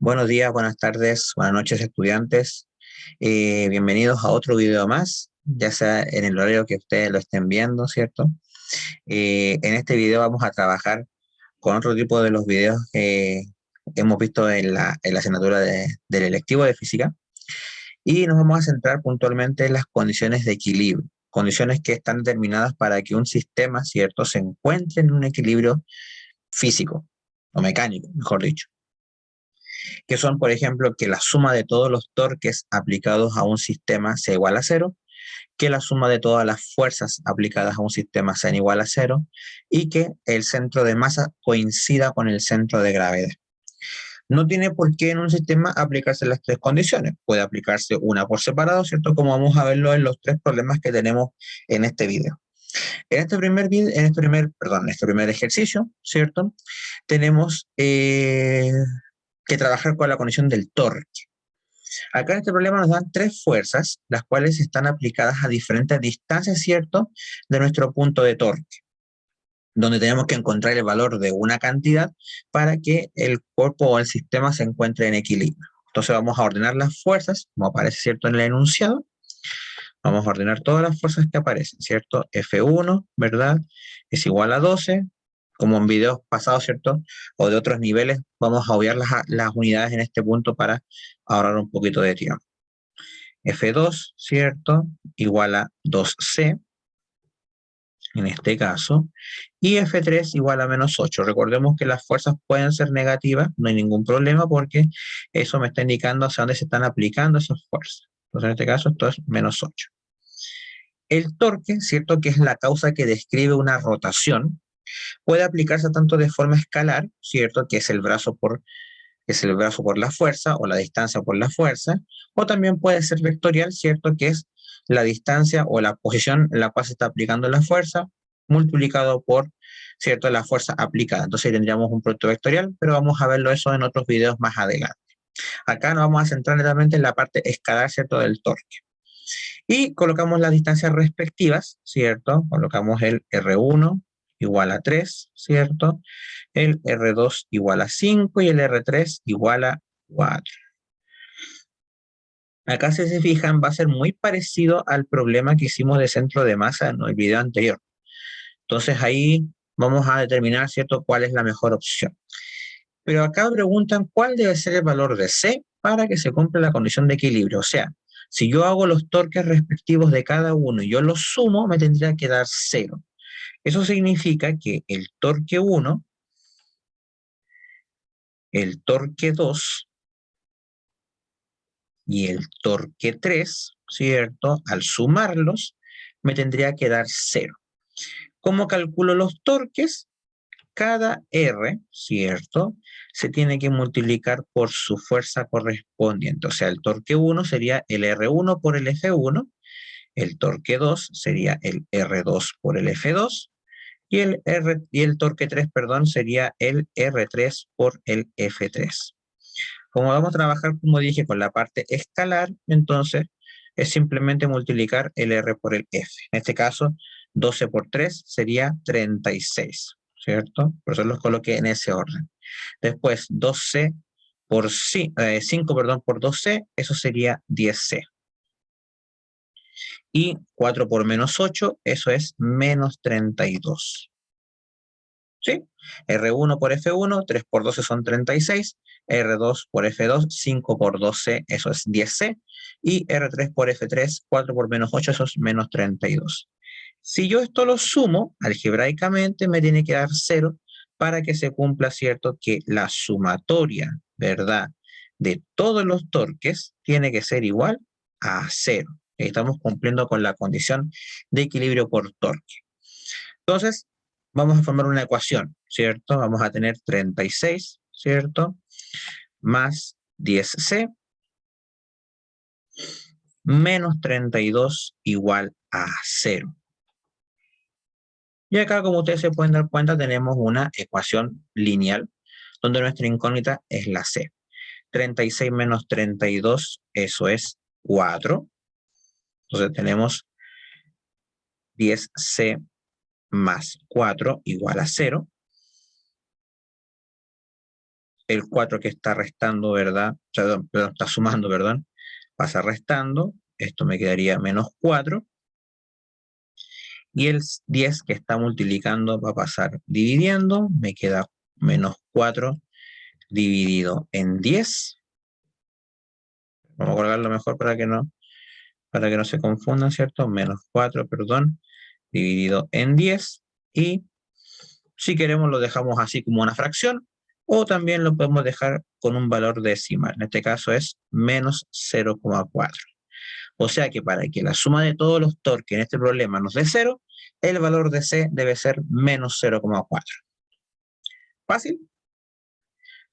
Buenos días, buenas tardes, buenas noches, estudiantes. Bienvenidos a otro video más, ya sea en el horario que ustedes lo estén viendo, ¿cierto? En este video vamos a trabajar con otro tipo de los videos que hemos visto en la asignatura del electivo de física y nos vamos a centrar puntualmente en las condiciones de equilibrio, condiciones que están determinadas para que un sistema, ¿cierto?, se encuentre en un equilibrio físico o mecánico, mejor dicho, que son, por ejemplo, que la suma de todos los torques aplicados a un sistema sea igual a cero, que la suma de todas las fuerzas aplicadas a un sistema sea igual a cero, y que el centro de masa coincida con el centro de gravedad. No tiene por qué en un sistema aplicarse las tres condiciones, puede aplicarse una por separado, ¿cierto? Como vamos a verlo en los tres problemas que tenemos en este video. En este primer ejercicio, ¿cierto? Tenemos que trabajar con la condición del torque. Acá en este problema nos dan tres fuerzas, las cuales están aplicadas a diferentes distancias, ¿cierto?, de nuestro punto de torque, donde tenemos que encontrar el valor de una cantidad para que el cuerpo o el sistema se encuentre en equilibrio. Entonces vamos a ordenar las fuerzas, como aparece, ¿cierto?, en el enunciado. Vamos a ordenar todas las fuerzas que aparecen, ¿cierto? F1, ¿verdad? Es igual a 12. Como en videos pasados, ¿cierto? O de otros niveles, vamos a obviar las unidades en este punto para ahorrar un poquito de tiempo. F2, ¿cierto? Igual a 2C, en este caso. Y F3 igual a menos 8. Recordemos que las fuerzas pueden ser negativas, no hay ningún problema porque eso me está indicando hacia dónde se están aplicando esas fuerzas. Entonces, en este caso, esto es menos 8. El torque, ¿cierto?, que es la causa que describe una rotación, puede aplicarse tanto de forma escalar, ¿cierto?, que es el brazo por la fuerza o la distancia por la fuerza, o también puede ser vectorial, ¿cierto?, que es la distancia o la posición en la cual se está aplicando la fuerza multiplicado por, ¿cierto?, la fuerza aplicada. Entonces tendríamos un producto vectorial, pero vamos a verlo eso en otros videos más adelante. Acá nos vamos a centrar netamente en la parte escalar, ¿cierto?, del torque. Y colocamos las distancias respectivas, ¿cierto? Colocamos el R1 igual a 3, ¿cierto? El R2 igual a 5 y el R3 igual a 4. Acá, si se fijan, va a ser muy parecido al problema que hicimos de centro de masa en el video anterior. Entonces ahí vamos a determinar, ¿cierto?, cuál es la mejor opción. Pero acá preguntan cuál debe ser el valor de C para que se cumpla la condición de equilibrio. O sea, si yo hago los torques respectivos de cada uno y yo los sumo, me tendría que dar 0. Eso significa que el torque 1, el torque 2 y el torque 3, ¿cierto?, al sumarlos, me tendría que dar 0. ¿Cómo calculo los torques? Cada R, ¿cierto?, se tiene que multiplicar por su fuerza correspondiente. O sea, el torque 1 sería el R1 por el F1, el torque 2 sería el R2 por el F2, y el torque 3, perdón, sería el R3 por el F3. Como vamos a trabajar, como dije, con la parte escalar, entonces es simplemente multiplicar el R por el F. En este caso, 12 por 3 sería 36, ¿cierto? Por eso los coloqué en ese orden. Después, 12 por 5, perdón, por 2C, eso sería 10C. Y 4 por menos 8, eso es menos 32. ¿Sí? R1 por F1, 3 por 12 son 36, R2 por F2, 5 por 12, eso es 10C, y R3 por F3, 4 por menos 8, eso es menos 32. Si yo esto lo sumo, algebraicamente me tiene que dar 0 para que se cumpla, ¿cierto?, que la sumatoria, ¿verdad?, de todos los torques tiene que ser igual a 0. Estamos cumpliendo con la condición de equilibrio por torque. Entonces, vamos a formar una ecuación, ¿cierto? Vamos a tener 36, ¿cierto?, más 10C menos 32 igual a 0. Y acá, como ustedes se pueden dar cuenta, tenemos una ecuación lineal donde nuestra incógnita es la C. 36 menos 32, eso es 4. Entonces tenemos 10C más 4 igual a 0. el 4 que está restando, ¿verdad? Perdón, está sumando, perdón, pasa restando, esto me quedaría menos 4, y el 10 que está multiplicando va a pasar dividiendo, me queda menos 4 dividido en 10. Vamos a colocarlo mejor para que no se confundan, ¿cierto? Menos 4, perdón, dividido en 10, y si queremos lo dejamos así como una fracción, o también lo podemos dejar con un valor decimal. En este caso es menos 0,4. O sea que para que la suma de todos los torques en este problema nos dé 0, el valor de C debe ser menos 0,4. ¿Fácil?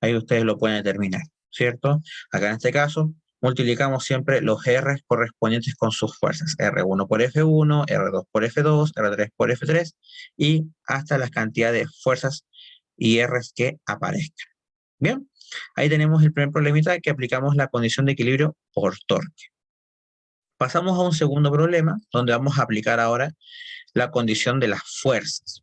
Ahí ustedes lo pueden determinar, ¿cierto? Acá en este caso multiplicamos siempre los R correspondientes con sus fuerzas. R1 por F1, R2 por F2, R3 por F3, y hasta la cantidad de fuerzas y R's que aparezcan. Bien, ahí tenemos el primer problemita que aplicamos la condición de equilibrio por torque. Pasamos a un segundo problema, donde vamos a aplicar ahora la condición de las fuerzas.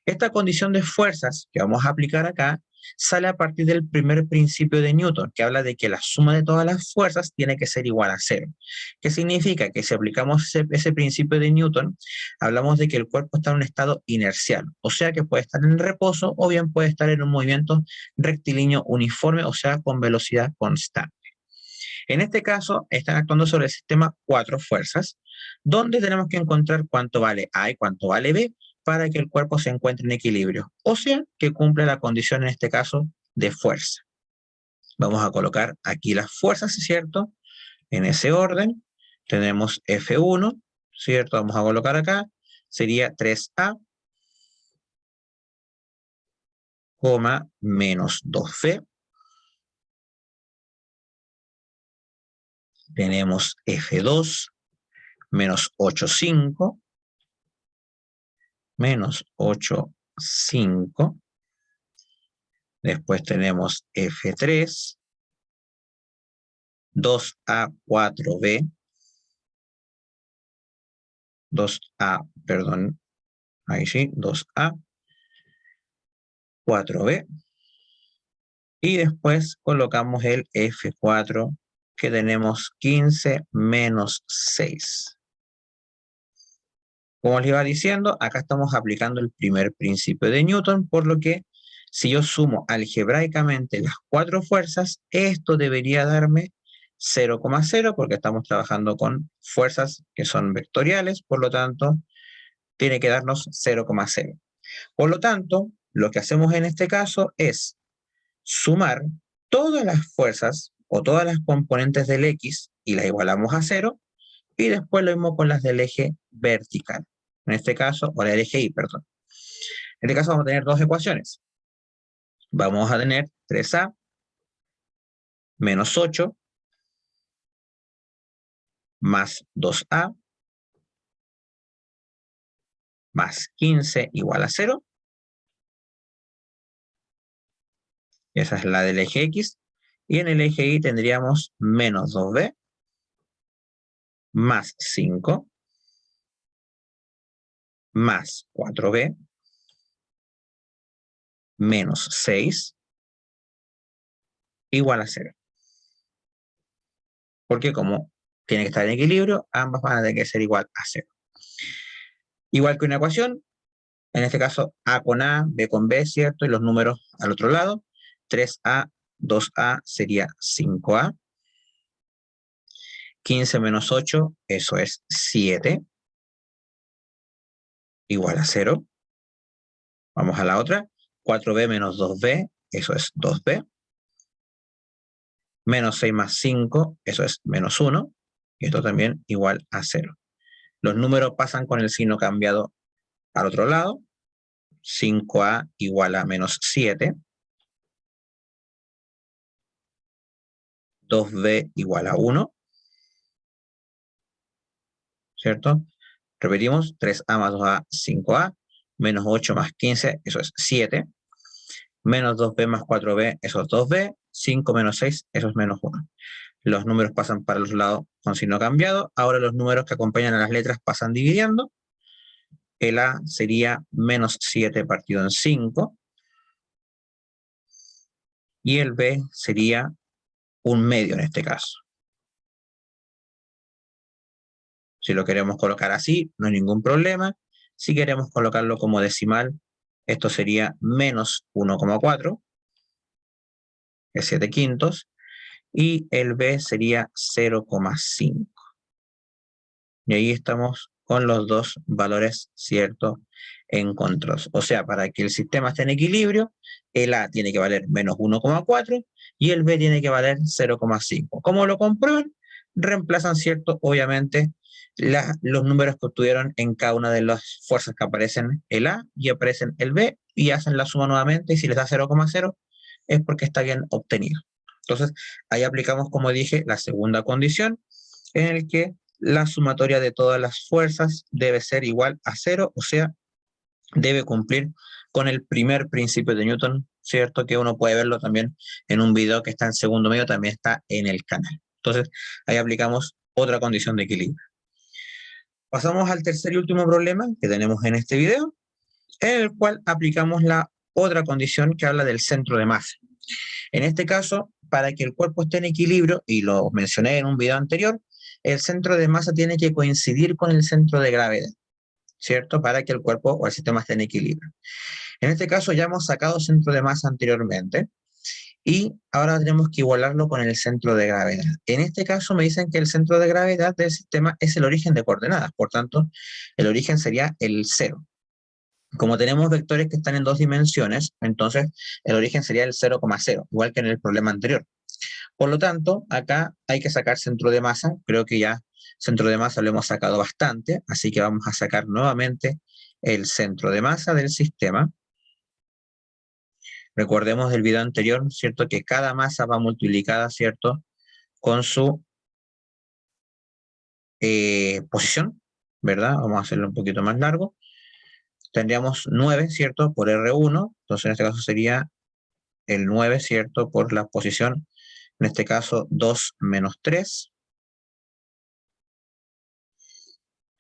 Esta condición de fuerzas que vamos a aplicar acá sale a partir del primer principio de Newton, que habla de que la suma de todas las fuerzas tiene que ser igual a 0. ¿Qué significa? Que si aplicamos ese principio de Newton, hablamos de que el cuerpo está en un estado inercial, o sea que puede estar en reposo o bien puede estar en un movimiento rectilíneo uniforme, o sea, con velocidad constante. En este caso, están actuando sobre el sistema 4 fuerzas, donde tenemos que encontrar cuánto vale A y cuánto vale B para que el cuerpo se encuentre en equilibrio, o sea, que cumple la condición en este caso de fuerza. Vamos a colocar aquí las fuerzas, ¿cierto? En ese orden, tenemos F1, ¿cierto? Vamos a colocar acá, sería 3A, menos 2B. Tenemos F2, menos 8,5, menos 8,5. Después tenemos F3, 2A4B, 2A, perdón, ahí sí, 2A4B. Y después colocamos el F4, que tenemos 15 menos 6. Como les iba diciendo, acá estamos aplicando el primer principio de Newton, por lo que si yo sumo algebraicamente las 4 fuerzas, esto debería darme 0,0, porque estamos trabajando con fuerzas que son vectoriales, por lo tanto, tiene que darnos 0,0. Por lo tanto, lo que hacemos en este caso es sumar todas las fuerzas o todas las componentes del X y las igualamos a 0, y después lo mismo con las del eje vertical. En este caso, o del eje Y, perdón. En este caso vamos a tener dos ecuaciones. Vamos a tener 3A menos 8 más 2A más 15 igual a 0. Esa es la del eje X. Y en el eje Y tendríamos menos 2B más 5 más 4B menos 6 igual a 0. Porque como tiene que estar en equilibrio, ambas van a tener que ser igual a 0. Igual que una ecuación, en este caso A con A, B con B, ¿cierto? Y los números al otro lado. 3A, 2A sería 5A. 15 menos 8, eso es 7. Igual a 0. Vamos a la otra. 4B menos 2B, eso es 2B. Menos 6 más 5, eso es menos 1. Y esto también igual a 0. Los números pasan con el signo cambiado al otro lado. 5A igual a menos 7. 2B igual a 1. ¿Cierto? Repetimos, 3A más 2A, 5A. Menos 8 más 15, eso es 7. Menos 2B más 4B, eso es 2B. 5 menos 6, eso es menos 1. Los números pasan para los lados con signo cambiado. Ahora los números que acompañan a las letras pasan dividiendo. El A sería menos 7 partido en 5. y el B sería un medio en este caso. Si lo queremos colocar así, no hay ningún problema. Si queremos colocarlo como decimal, esto sería menos 1,4, que es 7 quintos, y el B sería 0,5. Y ahí estamos con los dos valores, ¿cierto?, encontrados. O sea, para que el sistema esté en equilibrio, el A tiene que valer menos 1,4 y el B tiene que valer 0,5. ¿Cómo lo comprueban? Reemplazan, ¿cierto?, obviamente, los números que obtuvieron en cada una de las fuerzas que aparecen el A y aparecen el B y hacen la suma nuevamente, y si les da 0,0 es porque está bien obtenido. Entonces, ahí aplicamos, como dije, la segunda condición, en el que la sumatoria de todas las fuerzas debe ser igual a 0, o sea, debe cumplir con el primer principio de Newton, ¿cierto? Que uno puede verlo también en un video que está en segundo medio, también está en el canal. Entonces, ahí aplicamos otra condición de equilibrio. Pasamos al tercer y último problema que tenemos en este video, en el cual aplicamos la otra condición que habla del centro de masa. En este caso, para que el cuerpo esté en equilibrio, y lo mencioné en un video anterior, el centro de masa tiene que coincidir con el centro de gravedad, ¿cierto? Para que el cuerpo o el sistema esté en equilibrio. En este caso ya hemos sacado centro de masa anteriormente y ahora tenemos que igualarlo con el centro de gravedad. En este caso me dicen que el centro de gravedad del sistema es el origen de coordenadas, por tanto, el origen sería el 0. Como tenemos vectores que están en dos dimensiones, entonces el origen sería el 0,0, igual que en el problema anterior. Por lo tanto, acá hay que sacar centro de masa. Creo que ya centro de masa lo hemos sacado bastante, así que vamos a sacar nuevamente el centro de masa del sistema. Recordemos del video anterior, ¿cierto?, que cada masa va multiplicada, ¿cierto?, con su posición, ¿verdad? Vamos a hacerlo un poquito más largo. Tendríamos 9, ¿cierto?, por R1, entonces en este caso sería el 9, ¿cierto?, por la posición, en este caso 2 menos 3.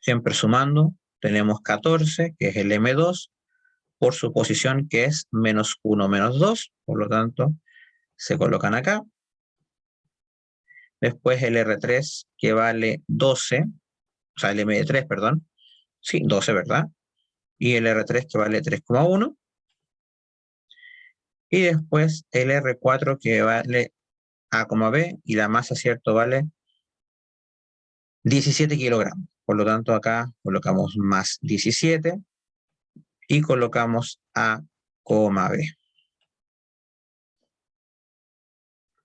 Siempre sumando, tenemos 14, que es el M2, por su posición, que es menos 1 menos 2, por lo tanto, se colocan acá. Después el R3, que vale 12, o sea, el M3, perdón, sí, 12, ¿verdad? Y el R3, que vale 3,1. Y después el R4, que vale A, B, y la masa, ¿cierto?, vale 17 kilogramos. Por lo tanto, acá colocamos más 17 y colocamos A, B.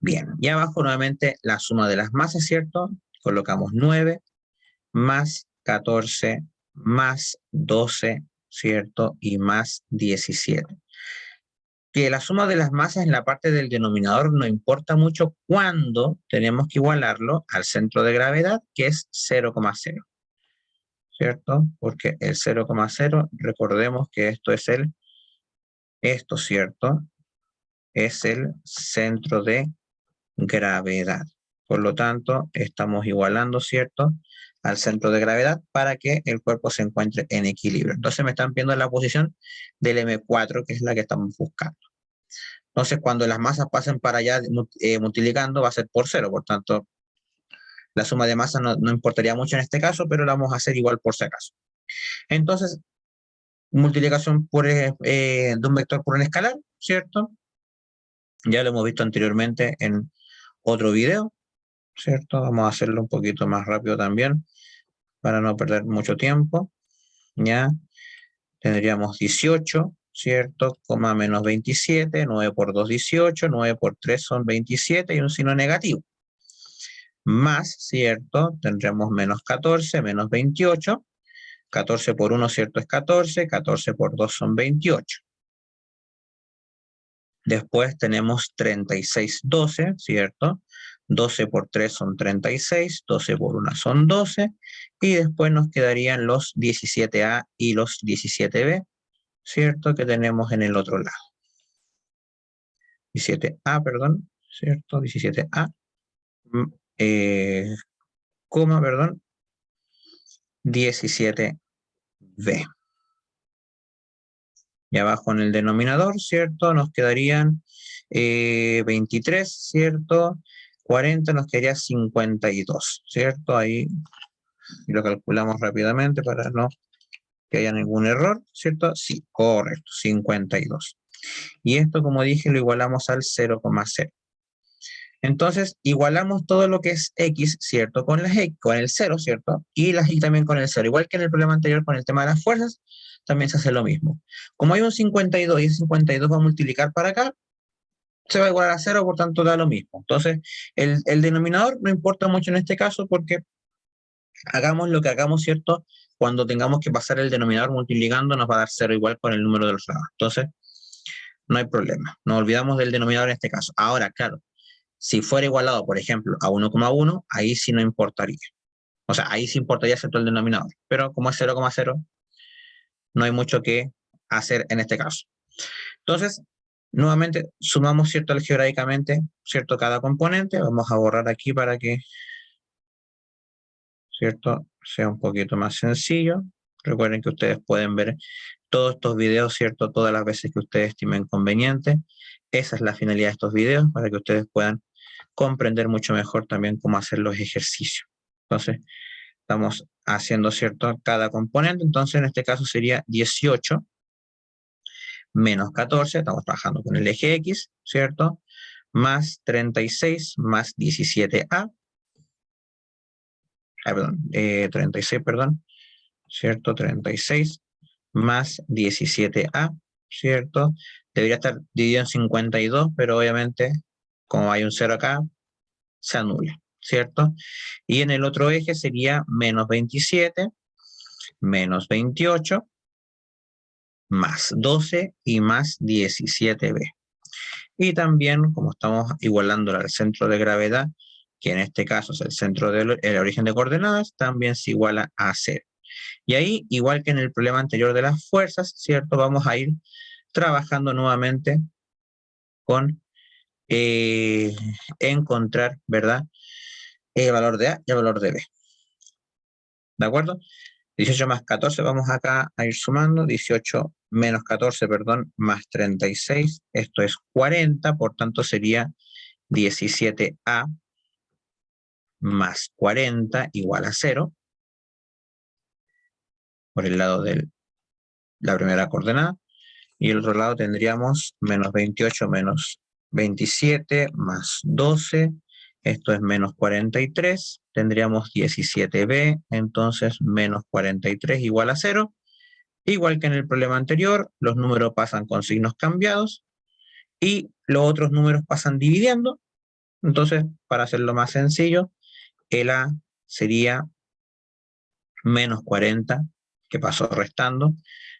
Bien, y abajo nuevamente la suma de las masas, ¿cierto? Colocamos 9 más 14 más 12, ¿cierto? Y más 17. Que la suma de las masas en la parte del denominador no importa mucho cuando tenemos que igualarlo al centro de gravedad, que es 0,0, ¿cierto? Porque el 0,0, recordemos que esto, ¿cierto?, es el centro de gravedad. Por lo tanto, estamos igualando, ¿cierto?, al centro de gravedad para que el cuerpo se encuentre en equilibrio. Entonces me están viendo la posición del M4, que es la que estamos buscando. Entonces, cuando las masas pasen para allá multiplicando, va a ser por 0. Por tanto, la suma de masa no importaría mucho en este caso, pero la vamos a hacer igual por si acaso. Entonces, multiplicación de un vector por un escalar, ¿cierto? Ya lo hemos visto anteriormente en otro video, ¿cierto? Vamos a hacerlo un poquito más rápido también, para no perder mucho tiempo. Ya tendríamos 18, ¿cierto? Coma menos 27, 9 por 2, 18, 9 por 3 son 27 y un signo negativo. Más, ¿cierto? Tendremos menos 14, menos 28. 14 por 1, ¿cierto?, es 14. 14 por 2 son 28. Después tenemos 36, 12, ¿cierto? 12 por 3 son 36, 12 por 1 son 12, y después nos quedarían los 17A y los 17B, ¿cierto?, que tenemos en el otro lado. 17A, perdón, ¿cierto? 17A, coma, perdón, 17B. Y abajo en el denominador, ¿cierto? Nos quedarían 23, ¿cierto? 40 nos quedaría 52, ¿cierto? Ahí lo calculamos rápidamente para no que haya ningún error, ¿cierto? Sí, correcto, 52. Y esto, como dije, lo igualamos al 0,0. Entonces, igualamos todo lo que es x, ¿cierto? Con las x, con el 0, ¿cierto? Y las y también con el 0. Igual que en el problema anterior con el tema de las fuerzas, también se hace lo mismo. Como hay un 52 y ese 52 va a multiplicar para acá, se va a igualar a 0, por tanto da lo mismo. Entonces, el denominador no importa mucho en este caso porque hagamos lo que hagamos, ¿cierto? Cuando tengamos que pasar el denominador multiplicando, nos va a dar 0 igual con el número de los lados. Entonces, no hay problema. Nos olvidamos del denominador en este caso. Ahora, claro, si fuera igualado, por ejemplo, a 1,1, ahí sí no importaría. O sea, ahí sí importaría excepto el denominador. Pero como es 0,0, no hay mucho que hacer en este caso. Entonces, nuevamente, sumamos, ¿cierto? Algebraicamente, ¿cierto? Cada componente. Vamos a borrar aquí para que, ¿cierto? Sea un poquito más sencillo. Recuerden que ustedes pueden ver todos estos videos, ¿cierto? Todas las veces que ustedes estimen conveniente. Esa es la finalidad de estos videos, para que ustedes puedan comprender mucho mejor también cómo hacer los ejercicios. Entonces, estamos haciendo, ¿cierto? Cada componente. Entonces, en este caso sería 18 menos 14. Estamos trabajando con el eje X, ¿cierto? Más 36 más 17A. Perdón, 36, perdón. ¿Cierto? 36 más 17A, ¿cierto? Debería estar dividido en 52, pero obviamente, como hay un 0 acá, se anula, ¿cierto? Y en el otro eje sería menos 27, menos 28, más 12 y más 17b. Y también, como estamos igualando al centro de gravedad, que en este caso es el centro del origen de coordenadas, también se iguala a 0. Y ahí, igual que en el problema anterior de las fuerzas, ¿cierto? Vamos a ir trabajando nuevamente con encontrar, ¿verdad? El valor de A y el valor de B. ¿De acuerdo? 18 más 14, vamos acá a ir sumando. 18 menos 14, perdón, más 36. Esto es 40, por tanto sería 17A más 40 igual a 0. Por el lado de la primera coordenada. Y el otro lado tendríamos menos 28 menos 27 más 12. Esto es menos 43. Tendríamos 17b, entonces menos 43 igual a 0. Igual que en el problema anterior, los números pasan con signos cambiados y los otros números pasan dividiendo. Entonces, para hacerlo más sencillo, el A sería menos 40, que pasó restando,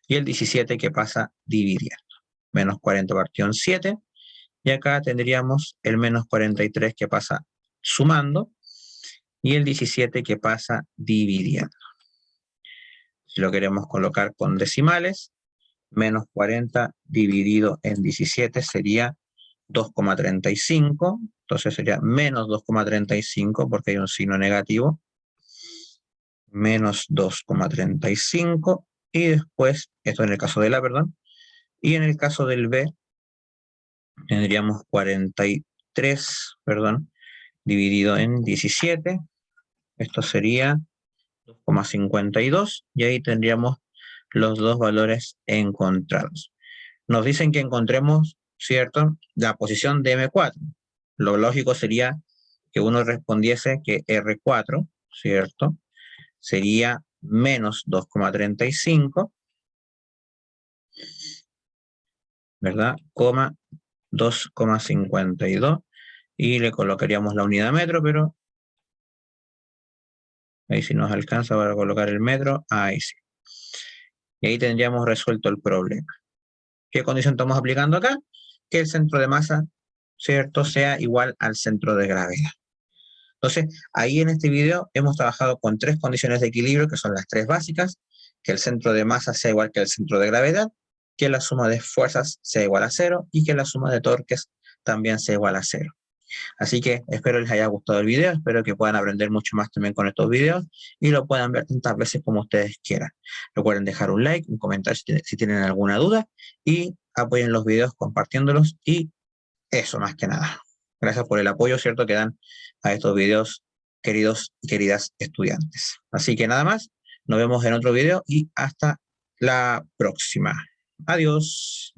y el 17 que pasa dividiendo. Menos 40 partido en 7, y acá tendríamos el menos 43 que pasa sumando, y el 17 que pasa dividiendo. Si lo queremos colocar con decimales, menos 40 dividido en 17 sería 2,35, entonces sería menos 2,35 porque hay un signo negativo, menos 2,35, y después, esto en el caso de la, perdón, y en el caso del B, tendríamos 43, perdón, dividido en 17, esto sería 2,52, y ahí tendríamos los dos valores encontrados. Nos dicen que encontremos, ¿cierto?, la posición de M4. Lo lógico sería que uno respondiese que R4, ¿cierto?, sería menos 2,35, ¿verdad?, 2,52, y le colocaríamos la unidad metro, pero ahí sí nos alcanza para colocar el metro, ahí sí. Y ahí tendríamos resuelto el problema. ¿Qué condición estamos aplicando acá? Que el centro de masa, ¿cierto?, sea igual al centro de gravedad. Entonces, ahí en este video hemos trabajado con 3 condiciones de equilibrio, que son las 3 básicas: que el centro de masa sea igual que el centro de gravedad, que la suma de fuerzas sea igual a 0 y que la suma de torques también sea igual a 0. Así que espero les haya gustado el video, espero que puedan aprender mucho más también con estos videos y lo puedan ver tantas veces como ustedes quieran. Recuerden dejar un like, un comentario si tienen alguna duda y apoyen los videos compartiéndolos y eso más que nada. Gracias por el apoyo, ¿cierto?, que dan a estos videos, queridos y queridas estudiantes. Así que nada más, nos vemos en otro video y hasta la próxima. Adiós.